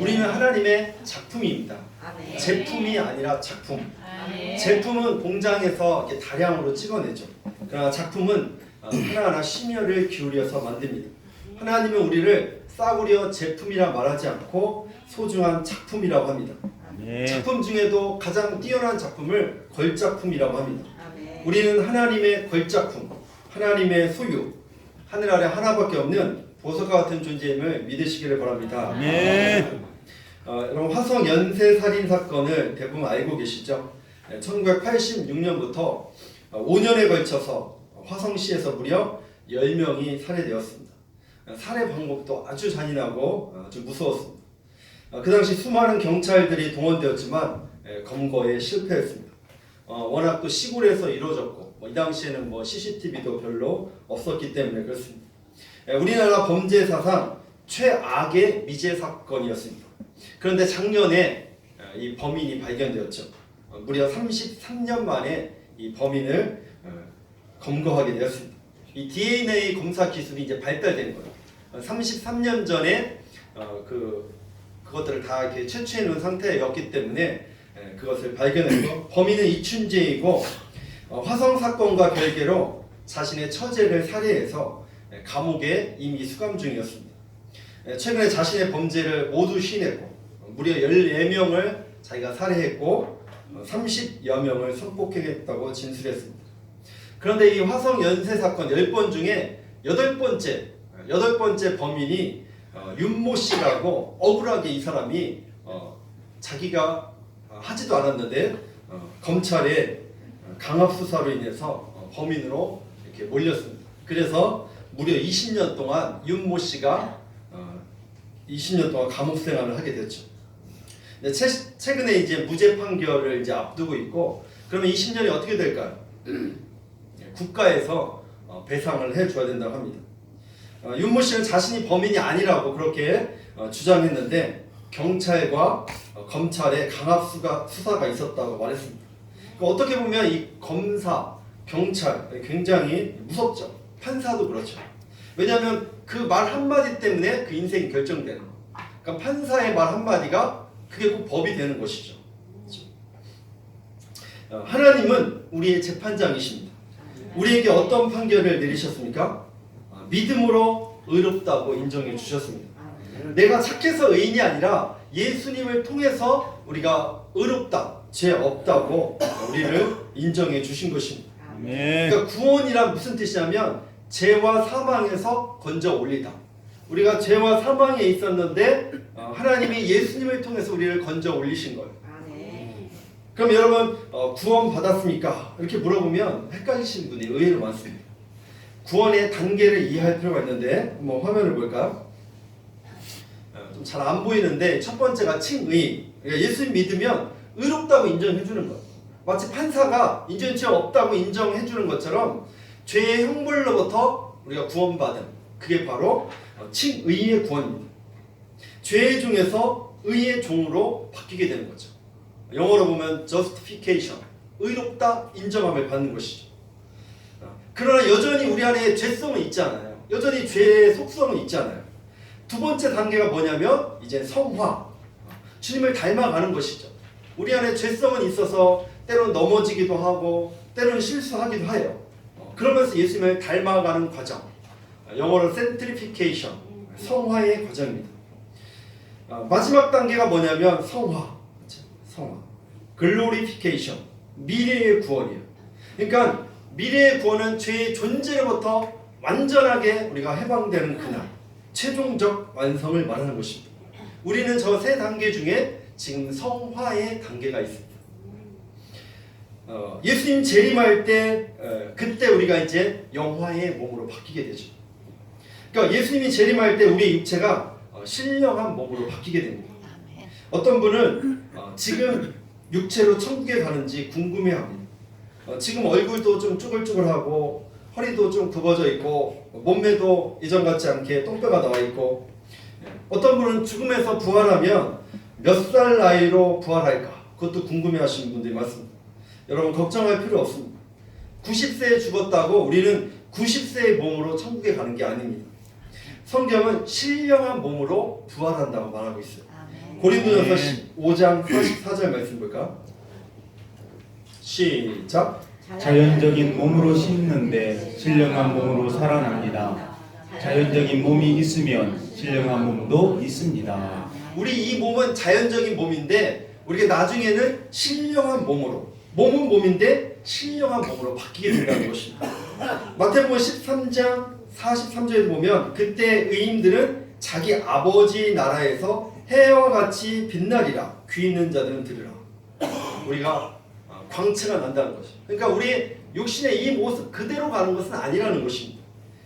우리는 하나님의 작품입니다. 아멘. 제품이 아니라 작품. 아멘. 제품은 공장에서 이렇게 다량으로 찍어내죠. 그러나 작품은 하나하나 심혈을 기울여서 만듭니다. 하나님은 우리를 싸구려 제품이라 말하지 않고 소중한 작품이라고 합니다. 작품 중에도 가장 뛰어난 작품을 걸작품이라고 합니다. 아멘. 우리는 하나님의 걸작품, 하나님의 소유, 하늘 아래 하나밖에 없는 보석과 같은 존재임을 믿으시기를 바랍니다. 여러분 화성 연쇄 살인 사건을 대부분 알고 계시죠? 1986년부터 5년에 걸쳐서 화성시에서 무려 10명이 살해되었습니다. 살해 방법도 아주 잔인하고 아주 무서웠습니다. 그 당시 수많은 경찰들이 동원되었지만 검거에 실패했습니다. 워낙 또 시골에서 이루어졌고 이 당시에는 CCTV도 별로 없었기 때문에 그렇습니다. 우리나라 범죄 사상 최악의 미제 사건이었습니다. 그런데 작년에 이 범인이 발견되었죠. 무려 33년 만에 이 범인을 검거하게 되었습니다. 이 DNA 검사 기술이 이제 발달된 거예요. 33년 전에 그것들을 다 이렇게 채취해 놓은 상태였기 때문에 그것을 발견했고 범인은 이춘재이고 화성 사건과 별개로 자신의 처제를 살해해서 감옥에 이미 수감 중이었습니다. 최근에 자신의 범죄를 모두 시인했고 무려 14명을 자기가 살해했고 30여 명을 성폭행했다고 진술했습니다. 그런데 이 화성 연쇄 사건 10번 중에 8번째 범인이 윤모 씨라고 억울하게 이 사람이 자기가 하지도 않았는데 검찰의 강압 수사로 인해서 범인으로 이렇게 몰렸습니다. 그래서 무려 20년 동안 윤모 씨가 20년 동안 감옥 생활을 하게 됐죠. 최근에 이제 무죄 판결을 이제 앞두고 있고 그러면 20년이 어떻게 될까요? 국가에서 배상을 해줘야 된다고 합니다. 윤모 씨는 자신이 범인이 아니라고 그렇게 주장했는데 경찰과 검찰의 강압 수사가 있었다고 말했습니다. 어떻게 보면 이 검사, 경찰 굉장히 무섭죠. 판사도 그렇죠. 왜냐하면 그 말 한마디 때문에 그 인생이 결정되는 거. 그러니까 판사의 말 한마디가 그게 꼭 법이 되는 것이죠. 하나님은 우리의 재판장이십니다. 우리에게 어떤 판결을 내리셨습니까? 믿음으로 의롭다고 인정해 주셨습니다. 내가 착해서 의인이 아니라 예수님을 통해서 우리가 의롭다, 죄 없다고 우리를 인정해 주신 것입니다. 그러니까 구원이란 무슨 뜻이냐면 죄와 사망에서 건져 올리다. 우리가 죄와 사망에 있었는데 하나님이 예수님을 통해서 우리를 건져 올리신 거예요. 그럼 여러분 구원 받았습니까? 이렇게 물어보면 헷갈리시는 분이 의외로 많습니다. 구원의 단계를 이해할 필요가 있는데 화면을 볼까요? 좀 잘 안 보이는데 첫 번째가 칭의. 그러니까 예수님 믿으면 의롭다고 인정해 주는 거예요. 마치 판사가 인정죄 없다고 인정해 주는 것처럼 죄의 형벌로부터 우리가 구원받은 그게 바로 칭의의 구원입니다. 죄 중에서 의의 종으로 바뀌게 되는 거죠. 영어로 보면 justification, 의롭다 인정함을 받는 것이죠. 그러나 여전히 우리 안에 죄성은 있잖아요. 여전히 죄의 속성은 있잖아요. 두 번째 단계가 뭐냐면 이제 성화, 주님을 닮아가는 것이죠. 우리 안에 죄성은 있어서 때로는 넘어지기도 하고 때로는 실수하기도 해요. 그러면서 예수님을 닮아가는 과정, 영어로 sanctification, 성화의 과정입니다. 마지막 단계가 뭐냐면 성화, glorification, 미래의 구원이에요. 그러니까 미래의 구원은 죄의 존재로부터 완전하게 우리가 해방되는 그날, 최종적 완성을 말하는 것입니다. 우리는 저 세 단계 중에 지금 성화의 단계가 있습니다. 예수님 재림할 때 그때 우리가 이제 영화의 몸으로 바뀌게 되죠. 그러니까 예수님이 재림할 때 우리의 육체가 신령한 몸으로 바뀌게 됩니다. 어떤 분은 지금 육체로 천국에 가는지 궁금해합니다. 지금 얼굴도 좀 쭈글쭈글하고 허리도 좀 굽어져 있고 몸매도 이전 같지 않게 똥뼈가 나와 있고 어떤 분은 죽음에서 부활하면 몇 살 나이로 부활할까 그것도 궁금해하시는 분들이 많습니다. 여러분 걱정할 필요 없습니다. 90세에 죽었다고 우리는 90세의 몸으로 천국에 가는 게 아닙니다. 성경은 신령한 몸으로 부활한다고 말하고 있어요. 곧 고린도전서 15장 44절 말씀 볼까? 시작. 자연적인 몸으로 심는데 신령한 몸으로 살아납니다. 자연적인 몸이 있으면 신령한 몸도 있습니다. 우리 이 몸은 자연적인 몸인데 우리가 나중에는 신령한 몸은 몸인데 신령한 몸으로 바뀌게 된다는 것입니다. 마태복음 13장 43절에 보면 그때 의인들은 자기 아버지 나라에서 해와 같이 빛나리라. 귀 있는 자들은 들으라. 우리가 광채가 난다는 것이죠. 그러니까 우리 육신의 이 모습 그대로 가는 것은 아니라는 것입니다.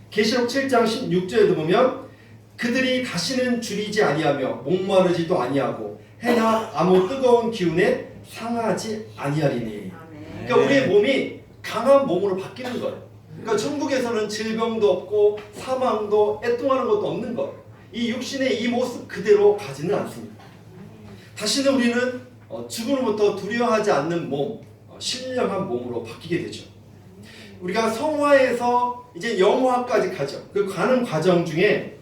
계시록 7장 16절에도 보면 그들이 다시는 줄이지 아니하며 목마르지도 아니하고 해나 아무 뜨거운 기운에 상하지 아니하리니. 그러니까 우리의 몸이 강한 몸으로 바뀌는 거예요. 그러니까 천국에서는 질병도 없고 사망도 애통하는 것도 없는 거예요. 이 육신의 이 모습 그대로 가지는 않습니다. 다시는 우리는 죽음으로부터 두려워하지 않는 몸, 신령한 몸으로 바뀌게 되죠. 우리가 성화에서 이제 영화까지 가죠. 그 가는 과정 중에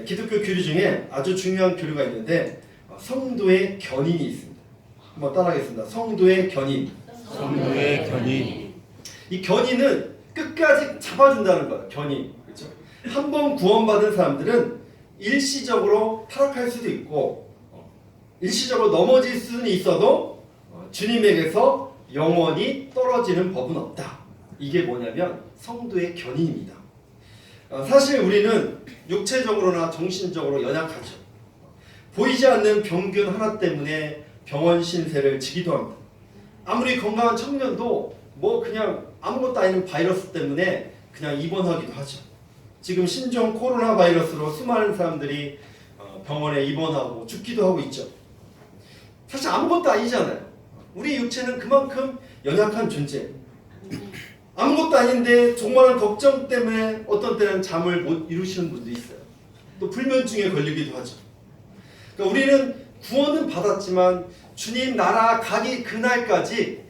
기독교 교리 중에 아주 중요한 교리가 있는데 성도의 견인이 있습니다. 한번 따라하겠습니다. 성도의 견인. 성도의 견인. 이 견인은 끝까지 잡아준다는 거예요. 견인. 그렇죠? 한 번 구원받은 사람들은 일시적으로 타락할 수도 있고 일시적으로 넘어질 수는 있어도 주님에게서 영원히 떨어지는 법은 없다. 이게 뭐냐면 성도의 견인입니다. 사실 우리는 육체적으로나 정신적으로 연약하죠. 보이지 않는 병균 하나 때문에 병원 신세를 지기도 합니다. 아무리 건강한 청년도 뭐 그냥 아무것도 아닌 바이러스 때문에 그냥 입원하기도 하죠. 지금 신종 코로나 바이러스로 수많은 사람들이 병원에 입원하고 죽기도 하고 있죠. 사실 아무것도 아니잖아요. 우리 육체는 그만큼 연약한 존재. 아무것도 아닌데 조그마한 걱정 때문에 어떤 때는 잠을 못 이루시는 분도 있어요. 또 불면증에 걸리기도 하죠. 그러니까 우리는 구원은 받았지만 주님 나라 가기 그날까지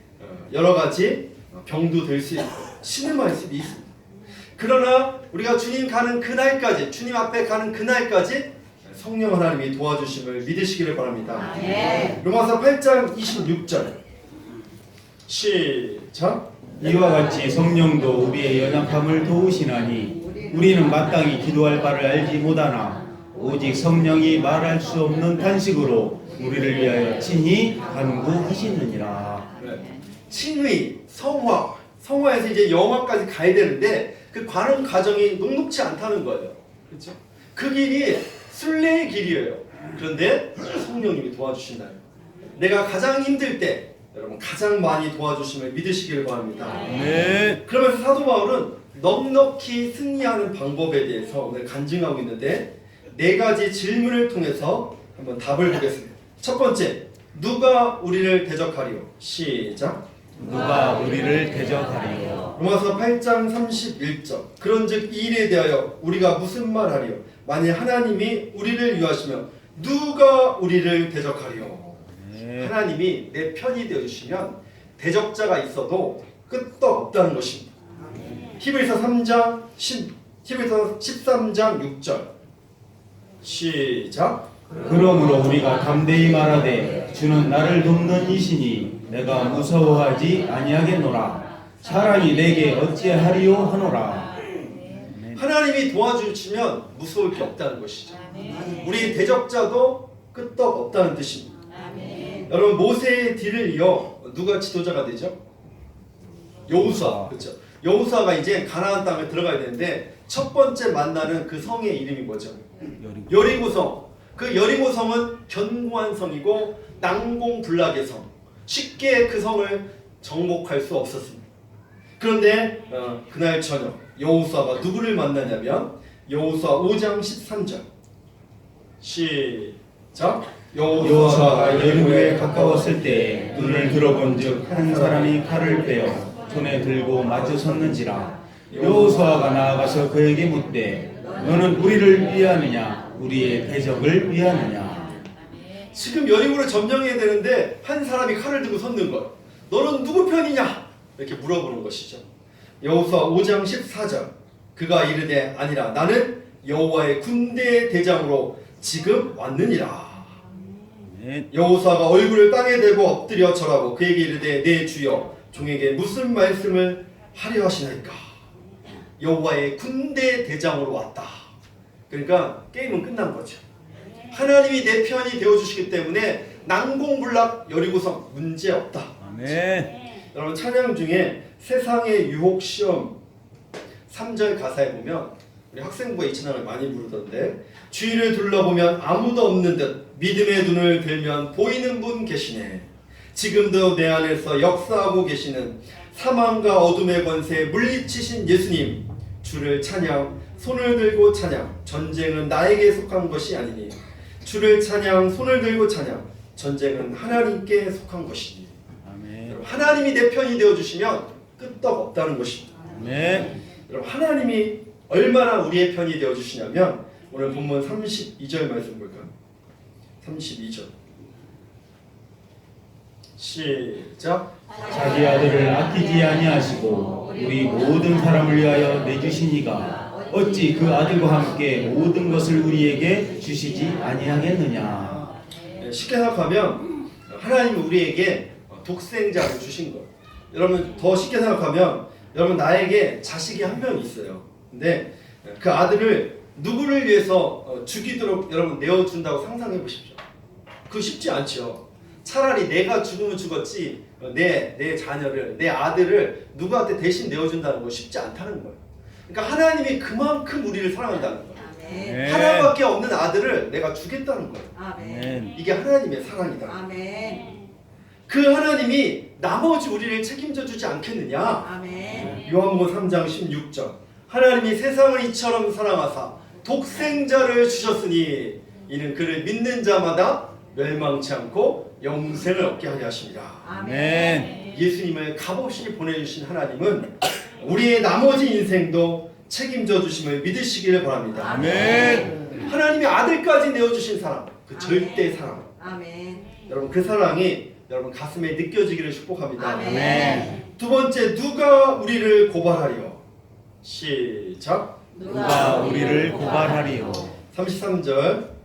여러 가지 병도 될 수 있고 신음할 수도 있습니다. 그러나 우리가 주님 가는 그날까지, 주님 앞에 가는 그날까지 성령 하나님이 도와주심을 믿으시기를 바랍니다. 로마서 8장 26절 시작. 이와 같이 성령도 우리의 연약함을 도우시나니 우리는 마땅히 기도할 바를 알지 못하나 오직 성령이 말할 수 없는 탄식으로 우리를 위하여 친히 간구하시느니라. 친의, 성화에서 이제 영화까지 가야 되는데 그 가는 과정이 녹록치 않다는 거예요. 그렇죠? 그 길이 순례의 길이에요. 그런데 성령님이 도와주신다. 내가 가장 힘들 때 여러분 가장 많이 도와주심을 믿으시기를 바랍니다. 네. 그러면서 사도 바울은 넉넉히 승리하는 방법에 대해서 오늘 간증하고 있는데 네 가지 질문을 통해서 한번 답을 보겠습니다. 첫 번째, 누가 우리를 대적하리요? 시작. 누가 우리를 대적하리요? 로마서 8장 31절. 그런즉 이 일에 대하여 우리가 무슨 말하리요? 만일 하나님이 우리를 위하시면 누가 우리를 대적하리요? 하나님이 내 편이 되어주시면 대적자가 있어도 끝도 없다는 것입니다. 히브리서 13장 6절 시작. 그러므로 우리가 담대히 말하되 주는 나를 돕는 이시니 내가 무서워하지 아니하겠노라. 사람이 내게 어찌하리요 하노라. 하나님이 도와주시면 무서울 게 없다는 것이죠. 우리 대적자도 끝도 없다는 뜻입니다. 여러분 모세의 뒤를 이어 누가 지도자가 되죠? 여호수아. 그렇죠. 여호수아가 이제 가나안 땅에 들어가야 되는데 첫 번째 만나는 그 성의 이름이 뭐죠? 여리고성. 그 여리고성은 견고한 성이고 난공불락의 성. 쉽게 그 성을 정복할 수 없었습니다. 그런데 그날 저녁 여호수아가 누구를 만나냐면 여호수아 5장 13절 시작. 여호수아가 여리고에 가까웠을 때 눈을 들어본즉 한 사람이 칼을 빼어 손에 들고 마주 섰는지라. 여호수아가 나아가서 그에게 묻되 너는 우리를 위하느냐 우리의 대적을 위하느냐. 지금 여리고를 점령해야 되는데 한 사람이 칼을 들고 섰는 거예요. 너는 누구 편이냐? 이렇게 물어보는 것이죠. 여호수아 5장 14절 그가 이르되 아니라 나는 여호와의 군대의 대장으로 지금 왔느니라. 아멘. 여호수아가 얼굴을 땅에 대고 엎드려 절하고 그에게 이르되 내 주여 종에게 무슨 말씀을 하려 하시나이까. 여호와의 군대 대장으로 왔다. 그러니까 게임은 끝난 거죠. 하나님이 내 편이 되어주시기 때문에 난공불락 여리고성 문제없다. 아멘. 여러분 찬양 중에 세상의 유혹 시험 3절 가사에 보면 우리 학생부가 이 찬양을 많이 부르던데 주위를 둘러보면 아무도 없는 듯 믿음의 눈을 들면 보이는 분 계시네. 지금도 내 안에서 역사하고 계시는 사망과 어둠의 권세에 물리치신 예수님. 주를 찬양 손을 들고 찬양 전쟁은 나에게 속한 것이 아니니. 주를 찬양 손을 들고 찬양 전쟁은 하나님께 속한 것이니. 아멘. 하나님이 내 편이 되어주시면 끄떡 없다는 것입니다. 아멘. 여러분 하나님이 얼마나 우리의 편이 되어주시냐면 오늘 본문 32절 말씀 볼까요? 32절 시작. 자기 아들을 아끼지 아니하시고 우리 모든 사람을 위하여 내주시니가 어찌 그 아들과 함께 모든 것을 우리에게 주시지 아니하겠느냐. 쉽게 생각하면 하나님이 우리에게 독생자를 주신 거예요. 여러분 더 쉽게 생각하면 여러분 나에게 자식이 한 명 있어요. 근데 그 아들을 누구를 위해서 죽이도록 여러분 내어준다고 상상해 보십시오. 그거 쉽지 않죠. 차라리 내가 죽으면 죽었지 내 자녀를 내 아들을 누구한테 대신 내어준다는 거 쉽지 않다는 거예요. 그러니까 하나님이 그만큼 우리를 사랑한다는 거예요. 아멘. 하나밖에 없는 아들을 내가 주겠다는 거예요. 아멘. 이게 하나님의 사랑이다. 아멘. 그 하나님이 나머지 우리를 책임져 주지 않겠느냐? 아멘. 요한복음 3장 16절 하나님이 세상을 이처럼 사랑하사 독생자를 주셨으니 이는 그를 믿는 자마다 멸망치 않고 영생을 얻게 하려 하십니다. 아멘. 예수님을 값없이 보내주신 하나님은 우리의 나머지 인생도 책임져 주심을 믿으시기를 바랍니다. 아멘. 하나님이 아들까지 내어주신 사랑, 그 절대 사랑. 아멘. 여러분 그 사랑이 여러분 가슴에 느껴지기를 축복합니다. 아멘. 두 번째, 누가 우리를 고발하리요? 시작. 누가 우리를 고발하리요. 33절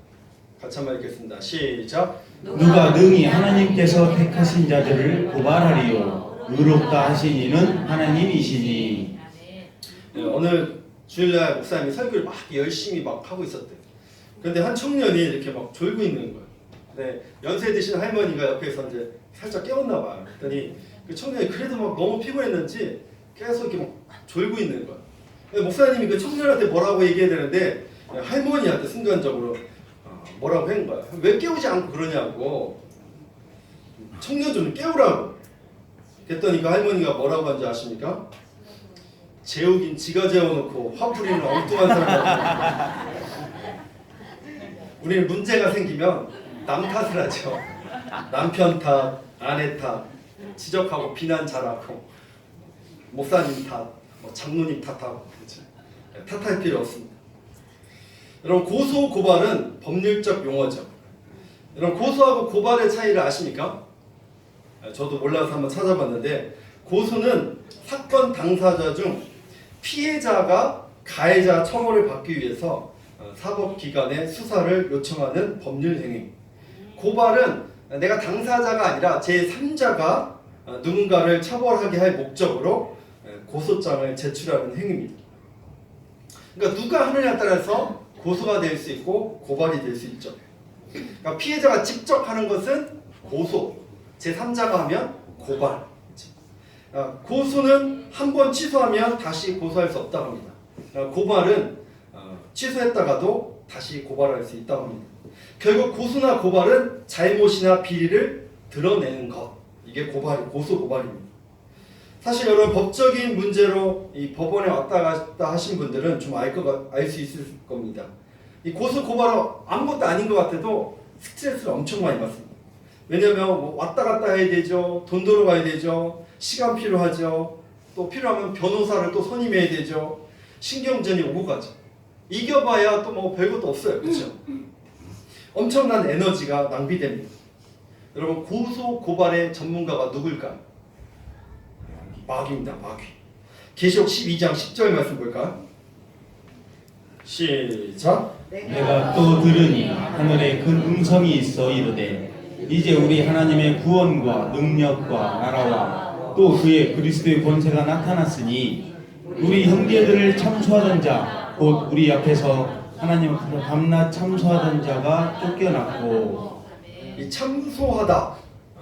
같이 한번 읽겠습니다. 시작. 누가 능히 하나님께서 택하신 자들을 고발하리요. 의롭다 하신 이는 하나님이시니. 네, 오늘 주일날 목사님이 설교를 막 열심히 막 하고 있었대요. 그런데 한 청년이 이렇게 막 졸고 있는 거예요. 네, 연세 드신 할머니가 옆에서 이제 살짝 깨웠나 봐요. 그랬더니 그 청년이 그래도 막 너무 피곤했는지 계속 이렇게 막 졸고 있는 거예요. 목사님이 그 청년한테 뭐라고 얘기해야 되는데 할머니한테 순간적으로 뭐라고 한 거야. 왜 깨우지 않고 그러냐고. 청년 좀 깨우라고. 그랬더니 그 할머니가 뭐라고 한지 아십니까? 재우긴 지가 재워놓고 화풀이는 엉뚱한 사람. 우리는 문제가 생기면 남 탓을 하죠. 남편 탓, 아내 탓, 지적하고 비난 잘하고 목사님 탓, 장로님 탓하고 그렇죠. 탓할 필요 없습니다. 여러분 고소 고발은 법률적 용어죠. 여러분 고소하고 고발의 차이를 아십니까? 저도 몰라서 한번 찾아봤는데 고소는 사건 당사자 중 피해자가 가해자 처벌을 받기 위해서 사법기관에 수사를 요청하는 법률 행위. 고발은 내가 당사자가 아니라 제3자가 누군가를 처벌하게 할 목적으로 고소장을 제출하는 행위입니다. 그러니까 누가 하느냐에 따라서 고소가 될 수 있고 고발이 될 수 있죠. 그러니까 피해자가 직접 하는 것은 고소, 제3자가 하면 고발. 고소는 한 번 취소하면 다시 고소할 수 없다고 합니다. 고발은 취소했다가도 다시 고발할 수 있다고 합니다. 결국 고소나 고발은 잘못이나 비리를 드러내는 것. 이게 고소 고발입니다. 사실 여러분 법적인 문제로 이 법원에 왔다 갔다 하신 분들은 좀 알 수 있을 겁니다. 이 고소 고발은 아무것도 아닌 것 같아도 스트레스를 엄청 많이 받습니다. 왜냐면 뭐 왔다 갔다 해야 되죠. 돈 들어가야 되죠. 시간 필요하죠. 또 필요하면 변호사를 또 선임해야 되죠. 신경전이 오고 가죠. 이겨봐야 또 뭐 별것도 없어요. 그렇죠? 엄청난 에너지가 낭비됩니다. 여러분 고소 고발의 전문가가 누굴까요? 마귀입니다. 마귀. 계시록 12장 10절 말씀 볼까요? 시작. 내가 또 들으니 하늘에 큰 음성이 있어 이르되 이제 우리 하나님의 구원과 능력과 나라와 또 그의 그리스도의 권세가 나타났으니 우리 형제들을 참소하던 자 곧 우리 앞에서 하나님 앞에서 밤낮 참소하던 자가 쫓겨났고. 이 참소하다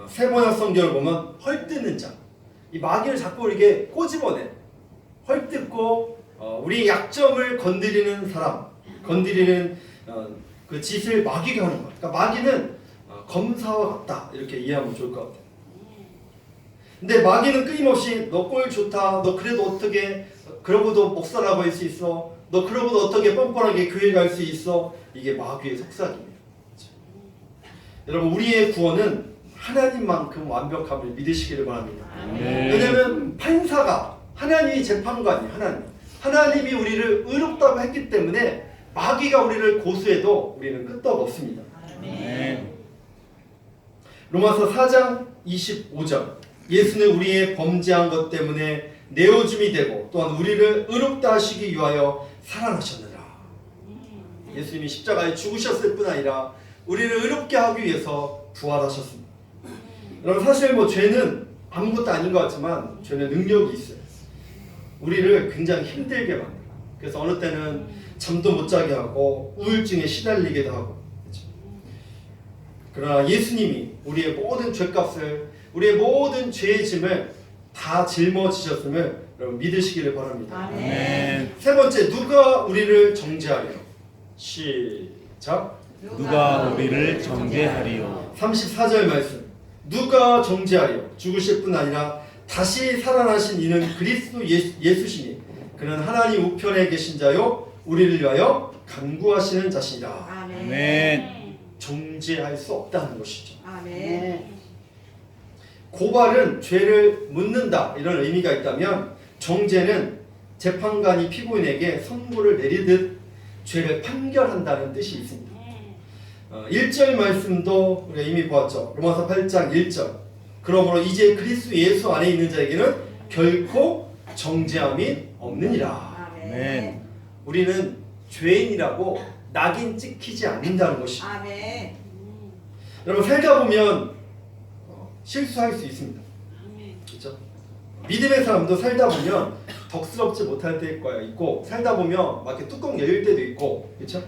세번역 성경을 보면 헐뜯는 자, 이 마귀를 자꾸 이렇게 꼬집어내 헐뜯고 우리의 약점을 건드리는 사람, 건드리는 그 짓을 마귀가 하는 거야. 그러니까 마귀는 검사와 같다 이렇게 이해하면 좋을 것 같아요. 근데 마귀는 끊임없이 너 꼴 좋다, 너 그래도 어떻게 그러고도 목사라고 할 수 있어, 너 그러고도 어떻게 뻔뻔하게 교회 갈 수 있어, 이게 마귀의 속삭입니다. 여러분 우리의 구원은 하나님만큼 완벽함을 믿으시기를 바랍니다. 왜냐하면 판사가 하나님이 재판관이에요. 하나님이 우리를 의롭다고 했기 때문에 마귀가 우리를 고소해도 우리는 끄떡없습니다. 로마서 4장 25절 예수는 우리의 범죄한 것 때문에 내어줌이 되고 또한 우리를 의롭다 하시기 위하여 살아나셨느라. 예수님이 십자가에 죽으셨을 뿐 아니라 우리를 의롭게 하기 위해서 부활하셨습니다. 여러분 사실 죄는 아무것도 아닌 것 같지만 죄는 능력이 있어요. 우리를 굉장히 힘들게 만들어요. 그래서 어느 때는 잠도 못 자게 하고 우울증에 시달리기도 하고. 그렇죠? 그러나 예수님이 우리의 모든 죄값을, 우리의 모든 죄의 짐을 다 짊어지셨음을 여러분 믿으시기를 바랍니다. 아멘. 세 번째, 누가 우리를 정죄하리요? 시작. 누가 우리를 정죄하리요? 34절 말씀. 누가 정죄하리요? 죽으실 뿐 아니라 다시 살아나신 이는 그리스도 예수시니 그는 하나님 우편에 계신 자요 우리를 위하여 간구하시는 자시니라. 아멘. 정죄할 수 없다는 것이죠. 아멘. 고발은 죄를 묻는다 이런 의미가 있다면 정죄는 재판관이 피고인에게 선고를 내리듯 죄를 판결한다는 뜻이 있습니다. 1절 말씀도 우리가 이미 보았죠. 로마서 8장 1절. 그러므로 이제 그리스도 예수 안에 있는 자에게는 결코 정죄함이 없느니라. 아멘. 우리는 죄인이라고 낙인 찍히지 않는다는 것이죠. 아멘. 여러분 살다 보면 실수할 수 있습니다. 그렇죠? 믿음의 사람도 살다 보면 덕스럽지 못할 때가 있고 살다 보면 막 이렇게 뚜껑 열릴 때도 있고 그렇죠?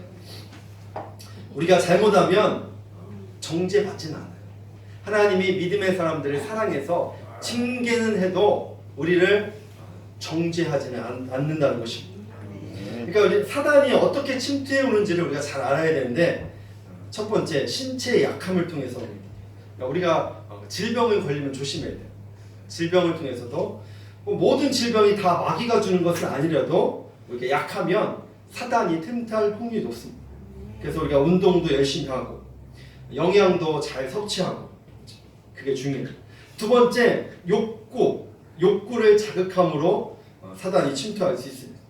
우리가 잘못하면 정죄받지는 않아요. 하나님이 믿음의 사람들을 사랑해서 징계는 해도 우리를 정죄하지는 않는다는 것입니다. 그러니까 우리 사단이 어떻게 침투해 오는지를 우리가 잘 알아야 되는데 첫 번째 신체의 약함을 통해서 그러니까 우리가 질병을 걸리면 조심해야 돼요. 질병을 통해서도 모든 질병이 다 마귀가 주는 것은 아니라도 이렇게 약하면 사단이 틈탈 확률이 높습니다. 그래서 우리가 운동도 열심히 하고 영양도 잘 섭취하고 그게 중요해요. 두 번째 욕구를 자극함으로 사단이 침투할 수 있습니다.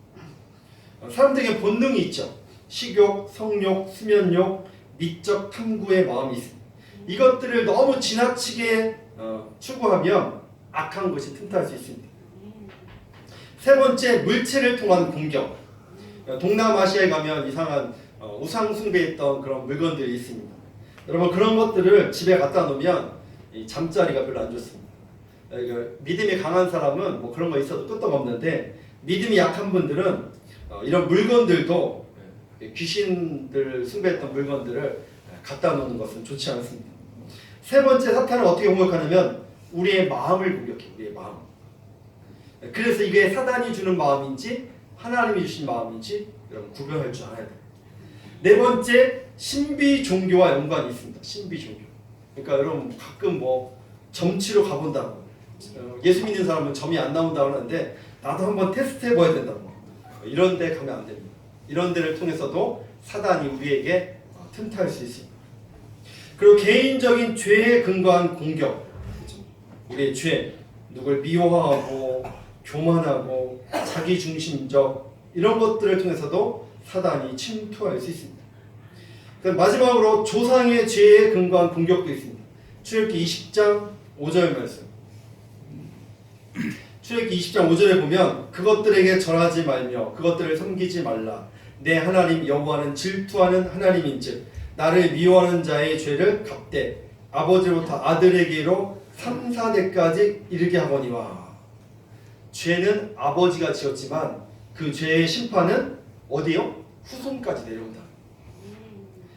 사람들에게 본능이 있죠. 식욕, 성욕, 수면욕, 미적 탐구의 마음이 있습니다. 이것들을 너무 지나치게 추구하면 악한 것이 틈탈 수 있습니다. 세 번째, 물체를 통한 공격. 동남아시아에 가면 이상한 우상 숭배했던 그런 물건들이 있습니다. 여러분 그런 것들을 집에 갖다 놓으면 이 잠자리가 별로 안 좋습니다. 믿음이 강한 사람은 뭐 그런 거 있어도 끄떡없는데 믿음이 약한 분들은 이런 물건들도 귀신들 숭배했던 물건들을 갖다 놓는 것은 좋지 않습니다. 세 번째, 사탄은 어떻게 공격하냐면 우리의 마음을 공격해요. 우리의 마음. 그래서 이게 사단이 주는 마음인지 하나님이 주신 마음인지 여러분 구별할 줄 알아야 돼요. 네 번째, 신비 종교와 연관이 있습니다. 신비 종교. 그러니까 여러분 가끔 점치러 가본다고 예수 믿는 사람은 점이 안 나온다고 하는데 나도 한번 테스트 해봐야 된다고 이런 데 가면 안 됩니다. 이런 데를 통해서도 사단이 우리에게 틈탈 수 있습니다. 그리고 개인적인 죄에 근거한 공격, 우리의 죄, 누굴 미워하고 교만하고 자기중심적 이런 것들을 통해서도 사단이 침투할 수 있습니다. 마지막으로 조상의 죄에 근거한 공격도 있습니다. 출애굽기 20장 5절 말씀. 출애굽기 20장 5절에 보면 그것들에게 절하지 말며 그것들을 섬기지 말라. 내 하나님 여호와는 질투하는 하나님인즉 나를 미워하는 자의 죄를 갚되 아버지로부터 아들에게로 3, 4대까지 이르게 하거니와. 죄는 아버지가 지었지만 그 죄의 심판은 어디요? 후손까지 내려온다.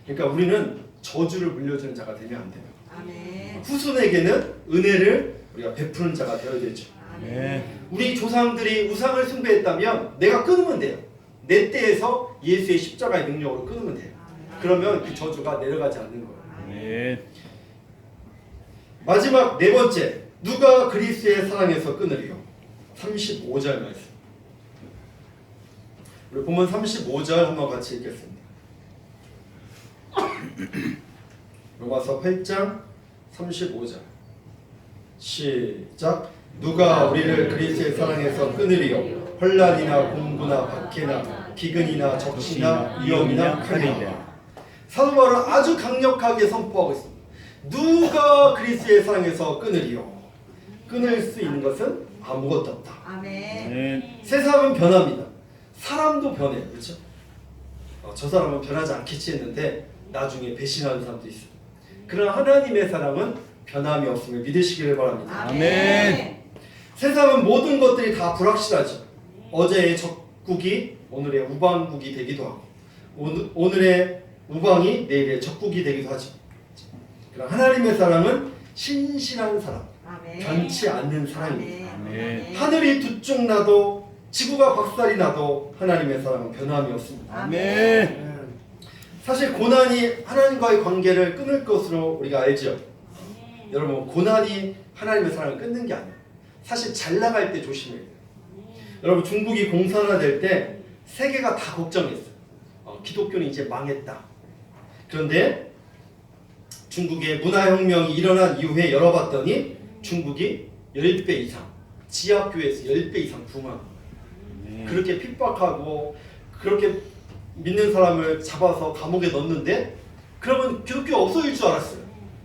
그러니까 우리는 저주를 물려주는 자가 되면 안 돼요. 아멘. 후손에게는 은혜를 우리가 베푸는 자가 되어야 되죠. 아멘. 우리 조상들이 우상을 숭배했다면 내가 끊으면 돼요. 내 때에서 예수의 십자가의 능력으로 끊으면 돼요. 그러면 그 저주가 내려가지 않는 거예요. 아멘. 마지막 네 번째, 누가 그리스도의 사랑에서 끊으리요? 35절 말씀. 우리 보면 35절 한번 같이 읽겠습니다. 로마서 8장 35절 시작. 누가 우리를 그리스도의 사랑에서 끊으리요? 혼란이나 공부나 박해나 기근이나 적시나 위험이나 칼이냐. 사도 바울은 아주 강력하게 선포하고 있습니다. 누가 그리스도의 사랑에서 끊으리요? 끊을 수 있는 것은 아무것도 없다. 아멘. 아멘. 세상은 변합니다. 사람도 변해요. 그렇죠? 저 사람은 변하지 않겠지 했는데 나중에 배신하는 사람도 있어요. 그러나 하나님의 사랑은 변함이 없음을 믿으시기를 바랍니다. 아멘. 세상은 모든 것들이 다 불확실하죠. 어제의 적국이 오늘의 우방국이 되기도 하고 오늘의 우방이 내일의 적국이 되기도 하죠. 그러나 하나님의 사랑은 신실한 사랑, 아멘. 변치 않는 사랑입니다. 아멘. 하늘이 두 쪽 나도 지구가 박살이 나도 하나님의 사랑은 변함이 없습니다. 아멘. 사실 고난이 하나님과의 관계를 끊을 것으로 우리가 알죠. 여러분, 고난이 하나님의 사랑을 끊는 게 아니에요. 사실 잘 나갈 때 조심해야 돼요. 여러분, 중국이 공산화될 때 세계가 다 걱정했어요. 기독교는 이제 망했다. 그런데 중국의 문화혁명이 일어난 이후에 열어봤더니 중국이 10배 이상, 지하교회에서 10배 이상 부흥한 거예요. 그렇게 핍박하고 그렇게 믿는 사람을 잡아서 감옥에 넣는데 그러면 기독교가 없어질 줄 알았어요.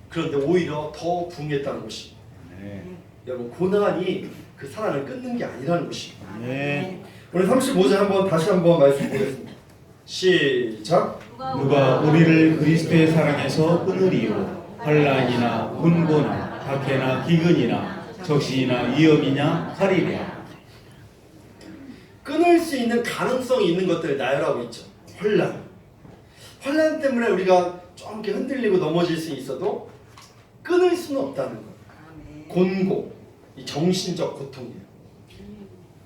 그런데 오히려 더 부흥했다는 것입니다. 아멘. 여러분, 고난이 그 사랑을 끊는 게 아니라는 것입니다. 아멘. 오늘 35절 한번 다시 한번 말씀 보겠습니다. 시작. 누가 우리를 그리스도의 사랑에서 끊으리요? 환난이나 군고나 박해나 기근이나 적신이나 위험이냐 칼이랴. 끊을 수 있는 가능성이 있는 것들을 나열하고 있죠. 환난 때문에 우리가 좀 이렇게 흔들리고 넘어질 수 있어도 끊을 수는 없다는 거예요. 아멘. 곤고, 이 정신적 고통이에요.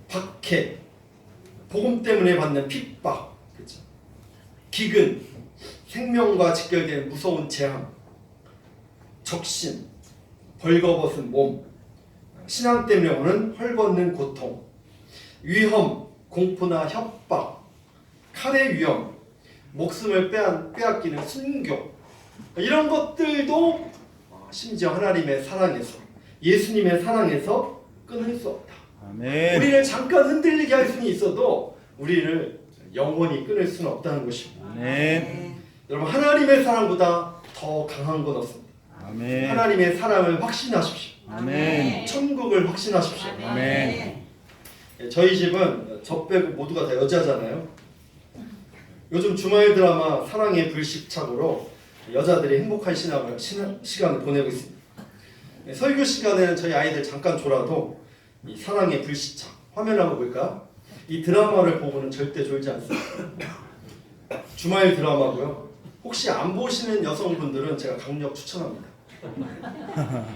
박해, 복음 때문에 받는 핍박, 그렇죠? 기근, 생명과 직결된 무서운 재앙, 적신, 벌거벗은 몸, 신앙 때문에 오는 헐벗는 고통, 위험, 공포나 협박, 칼의 위험, 목숨을 빼앗기는 순교, 이런 것들도 심지어 하나님의 사랑에서, 예수님의 사랑에서 끊을 수 없다. 아멘. 우리를 잠깐 흔들리게 할 수는 있어도 우리를 영원히 끊을 수는 없다는 것입니다. 아멘. 여러분, 하나님의 사랑보다 더 강한 건 없습니다. 아멘. 하나님의 사랑을 확신하십시오. 아멘. 천국을 확신하십시오. 아멘. 저희 집은 저 빼고 모두가 다 여자잖아요. 요즘 주말 드라마 사랑의 불시착으로 여자들이 행복한 시간을 보내고 있습니다. 설교 시간에는 저희 아이들 잠깐 졸아도 이 사랑의 불시착 화면 한번 볼까요? 이 드라마를 보고는 절대 졸지 않습니다. 주말 드라마고요. 혹시 안 보시는 여성분들은 제가 강력 추천합니다.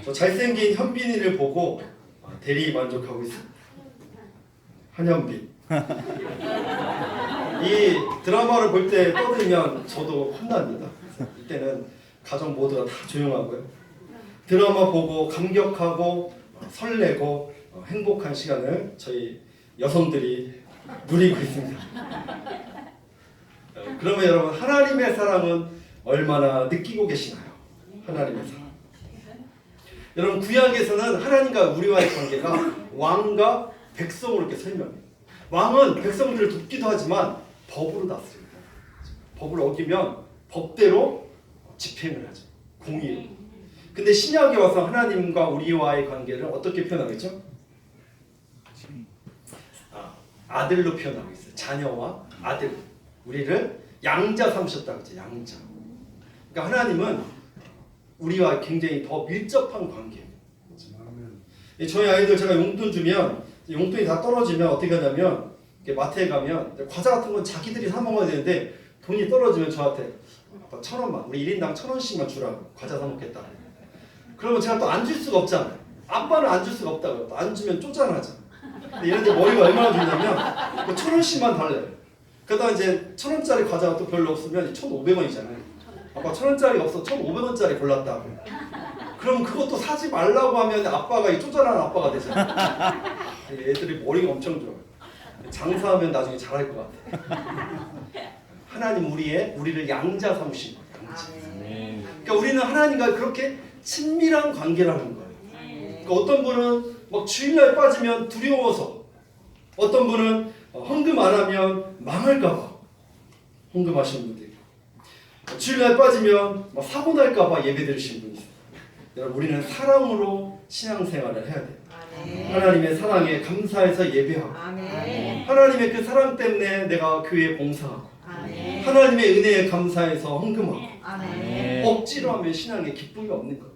저 잘생긴 현빈이를 보고 대리 만족하고 있습니다. 한현빈. 이 드라마를 볼 때 떠들면 저도 혼납니다. 이때는 가정 모두가 다 조용하고요. 드라마 보고 감격하고 설레고 행복한 시간을 저희 여성들이 누리고 있습니다. 그러면 여러분, 하나님의 사랑은 얼마나 느끼고 계시나요? 하나님의 사랑. 여러분, 구약에서는 하나님과 우리와의 관계가 왕과 백성으로 이렇게 설명해요. 왕은 백성들을 돕기도 하지만 법으로 다스립니다. 법을 어기면 법대로 집행을 하죠. 공의로. 근데 신약에 와서 하나님과 우리와의 관계를 어떻게 표현하겠죠? 아들로 표현하고 있어요. 자녀와 아들. 우리를 양자 삼으셨다고 했죠. 양자. 그러니까 하나님은 우리와 굉장히 더 밀접한 관계예요. 저희 아이들 제가 용돈 주면 용돈이 다 떨어지면 어떻게 하냐면 이렇게 마트에 가면 과자 같은 건 자기들이 사 먹어야 되는데 돈이 떨어지면 저한테 아빠 1,000원만 우리 1인당 1,000원씩만 주라고 과자 사 먹겠다. 그러면 제가 또 안 줄 수가 없잖아요. 아빠는 안 줄 수가 없다고요. 안 주면 쪼잔하잖아. 근데 얘네들 머리가 얼마나 좋냐면 1,000원씩만 달래요. 그러다 이제 1,000원짜리 과자가 또 별로 없으면 1,500원이잖아요. 아빠 1,000원짜리가 없어 1,500원짜리 골랐다고. 그럼 그것도 사지 말라고 하면 아빠가 이 쪼잔한 아빠가 되잖아. 애들이 머리가 엄청 좋아. 장사하면 나중에 잘할 것 같아. 하나님 우리를 양자 삼으신 거예요. 양자. 그러니까 우리는 하나님과 그렇게 친밀한 관계라는 거예요. 그러니까 어떤 분은 막 주일날 빠지면 두려워서, 어떤 분은 헌금 안 하면 망할까봐 헌금하시는 분도 있고, 주일날 빠지면 막 사고 날까봐 예배 드리시는 분이 있어요. 여러분 우리는 사랑으로 신앙생활을 해야 돼요. 하나님의 사랑에 감사해서 예배하고, 하나님의 그 사랑 때문에 내가 교회 봉사하고, 하나님의 은혜에 감사해서 헌금하고, 억지로 하면 신앙에 기쁨이 없는 거예요.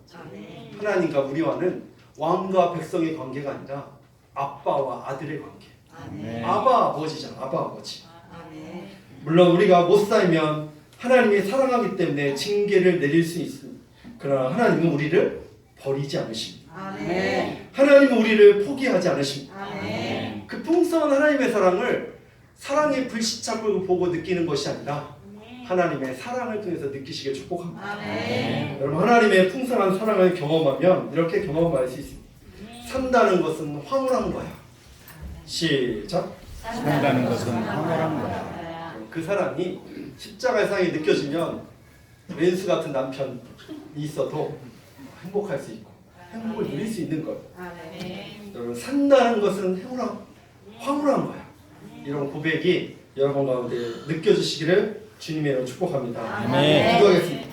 하나님과 우리와는 왕과 백성의 관계가 아니라 아빠와 아들의 관계. 아바 아버지잖아. 아바 아버지. 물론 우리가 못 살면 하나님이 사랑하기 때문에 징계를 내릴 수 있습니다. 그러나 하나님은 우리를 버리지 않으십니다. 하나님은 우리를 포기하지 않으십니다. 그 풍성한 하나님의 사랑을 사랑의 불시착을 보고 느끼는 것이 아니라 하나님의 사랑을 통해서 느끼시길 축복합니다. 여러분 하나님의 풍성한 사랑을 경험하면 이렇게 경험할 수 있습니다. 산다는 것은 황홀한 거야. 시작. 산다는 것은 황홀한 거야. 그 사랑이 십자가의 사랑이 느껴지면 왼수 같은 남편이 있어도 행복할 수 있고 행복을 누릴 수 있는 거예요. 여러분 산다는 것은 황홀한 거야. 이런 고백이 여러분 가운데 느껴지시기를 주님의 이름으로 축복합니다. 아멘. 기도하겠습니다.